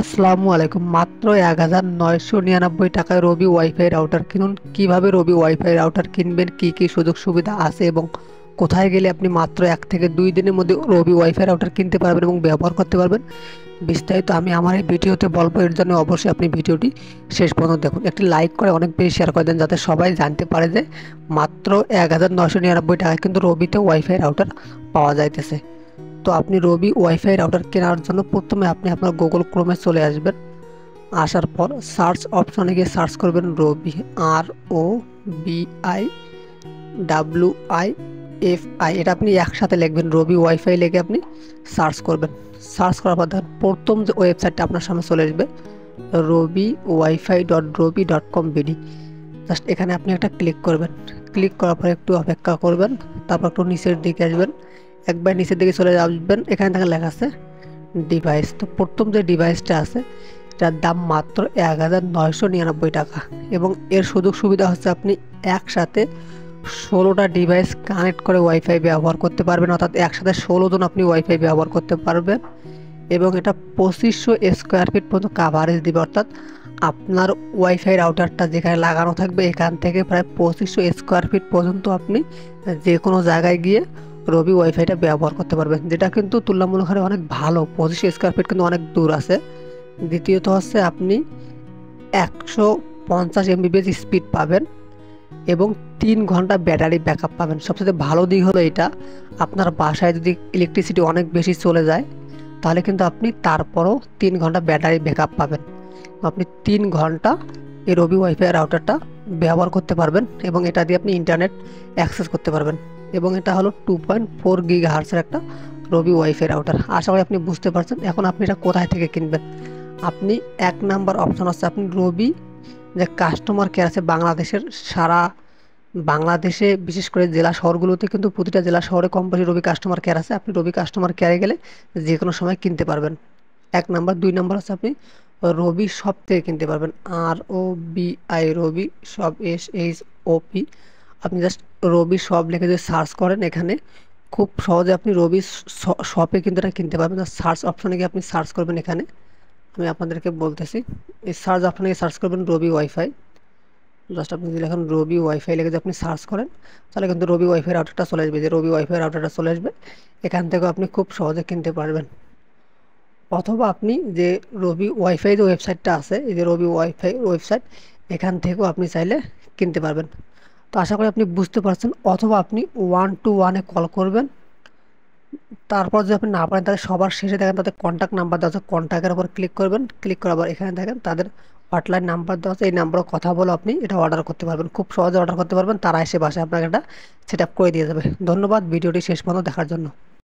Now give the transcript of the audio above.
আসসালামু আলাইকুম। মাত্র ১,৯৯৯ টাকায় রবি ওয়াইফাই রাউটার কিনুন। কিভাবে রবি ওয়াইফাই রাউটার কিনবেন, কি কি সুযোগ সুবিধা আছে এবং কোথায় গেলে আপনি মাত্র ১ থেকে ২ দিনের মধ্যে রবি ওয়াইফাই রাউটার কিনতে পারবেন এবং ব্যবহার করতে পারবেন, বিস্তারিত আমি আমার এই ভিডিওতে বলবো। এর জন্য অবশ্যই আপনি ভিডিওটি শেষ পর্যন্ত দেখুন। একটি লাইক করে অনেক বেশি শেয়ার করে দেন, যাতে সবাই জানতে পারে যে মাত্র ১,৯৯৯ টাকায় কিন্তু রবিতে ওয়াইফাই রাউটার পাওয়া যাইতেছে। তো আপনি রবি ওয়াইফাই রাউটার কেনার জন্য প্রথমে আপনি আপনার গুগল ক্রোমে চলে আসবেন। আসার পর সার্চ অপশনে গিয়ে সার্চ করবেন রবি, ROBIWIFI। এটা আপনি একসাথে লিখবেন, রবি ওয়াইফাই লিখে আপনি সার্চ করবেন। সার্চ করার পর দেখেন প্রথম যে ওয়েবসাইটটা আপনার সামনে চলে আসবে, robiwifi.robi.com.bd। জাস্ট এখানে আপনি একটা ক্লিক করবেন। ক্লিক করার পর একটু অপেক্ষা করবেন, তারপর একটু নিচের দিকে আসবেন। একবার নিচের দিকে চলে আসবেন, এখানে দেখেন লেখা আছে ডিভাইস। তো প্রথম যে ডিভাইসটা আছে এটার দাম মাত্র ১,৯৯৯ টাকা এবং এর সুযোগ সুবিধা হচ্ছে আপনি একসাথে ১৬টা ডিভাইস কানেক্ট করে ওয়াইফাই ব্যবহার করতে পারবেন, অর্থাৎ একসাথে ১৬ জন আপনি ওয়াইফাই ব্যবহার করতে পারবেন। এবং এটা ২৫০০ স্কোয়ার ফিট পর্যন্ত কাভারেজ দিবে, অর্থাৎ আপনার ওয়াইফাই রাউটারটা যেখানে লাগানো থাকবে এখান থেকে প্রায় ২৫০০ স্কোয়ার ফিট পর্যন্ত আপনি যে কোনো জায়গায় গিয়ে রবি ওয়াইফাইটা ব্যবহার করতে পারবেন, যেটা কিন্তু তুলনামূলক হারে অনেক ভালো। ২৫০০ স্কোয়ার ফিট কিন্তু অনেক দূর আছে। দ্বিতীয়ত হচ্ছে আপনি ১৫০ MBps স্পিড পাবেন এবং ৩ ঘন্টা ব্যাটারি ব্যাকআপ পাবেন। সবচেয়ে ভালো দিক হলো এটা, আপনার বাসায় যদি ইলেকট্রিসিটি অনেক বেশি চলে যায় তাহলে কিন্তু আপনি তারপরও ৩ ঘন্টা ব্যাটারি ব্যাকআপ পাবেন। আপনি ৩ ঘন্টা এই রবি ওয়াইফাই রাউটারটা ব্যবহার করতে পারবেন এবং এটা দিয়ে আপনি ইন্টারনেট অ্যাক্সেস করতে পারবেন। এবং এটা হলো 2.4 গিগাহার্টজের একটা রবি ওয়াইফাই রাউটার। আশা করি আপনি বুঝতে পারছেন। এখন আপনি এটা কোথায় থেকে কিনবেন? আপনি ১ নাম্বার অপশন আছে, আপনি রবি যে কাস্টমার কেয়ার আছে বাংলাদেশের সারা বাংলাদেশে, বিশেষ করে জেলা শহরগুলোতে কিন্তু প্রতিটা জেলা শহরে কম বেশি রবি কাস্টমার কেয়ার আছে। আপনি রবি কাস্টমার কেয়ারে গেলে যে কোনো সময় কিনতে পারবেন। ১ নাম্বার। ২ নাম্বার আছে আপনি রবি শপ থেকে কিনতে পারবেন, ROBI, রবি শপ, SHOP। আপনি জাস্ট রবি শপ লিখে যদি সার্চ করেন এখানে খুব সহজে আপনি রবি শপে কিন্তু এটা কিনতে পারবেন। সার্চ অপশনে গিয়ে আপনি সার্চ করবেন। এখানে আমি আপনাদেরকে বলতেছি, এই সার্চ অপশনে গিয়ে সার্চ করবেন রবি ওয়াইফাই। জাস্ট আপনি যদি এখন রবি ওয়াইফাই লিখে যদি আপনি সার্চ করেন তাহলে কিন্তু রবি ওয়াইফাই রাউটারটা চলে আসবে, যে রবি ওয়াইফাই রাউটারটা চলে আসবে। এখান থেকেও আপনি খুব সহজে কিনতে পারবেন। অথবা আপনি যে রবি ওয়াইফাই যে ওয়েবসাইটটা আছে, এই যে রবি ওয়াইফাই ওয়েবসাইট, এখান থেকেও আপনি চাইলে কিনতে পারবেন। তো আশা করি আপনি বুঝতে পারছেন। অথবা আপনি 121-এ কল করবেন। তারপর যদি আপনি না পারেন তাহলে সবার শেষে দেখেন তাদের কন্ট্যাক্ট নাম্বার দেওয়া আছে, কন্ট্যাক্টের উপর ক্লিক করবেন। ক্লিক করার পর এখানে দেখেন তাদের হটলাইন নাম্বার দেওয়া আছে, এই নাম্বারে কথা বলে আপনি এটা অর্ডার করতে পারবেন। খুব সহজে অর্ডার করতে পারবেন, তারা এসে বাসায় আপনাকে এটা সেট আপ করে দিয়ে যাবে। ধন্যবাদ ভিডিওটি শেষ পর্যন্ত দেখার জন্য।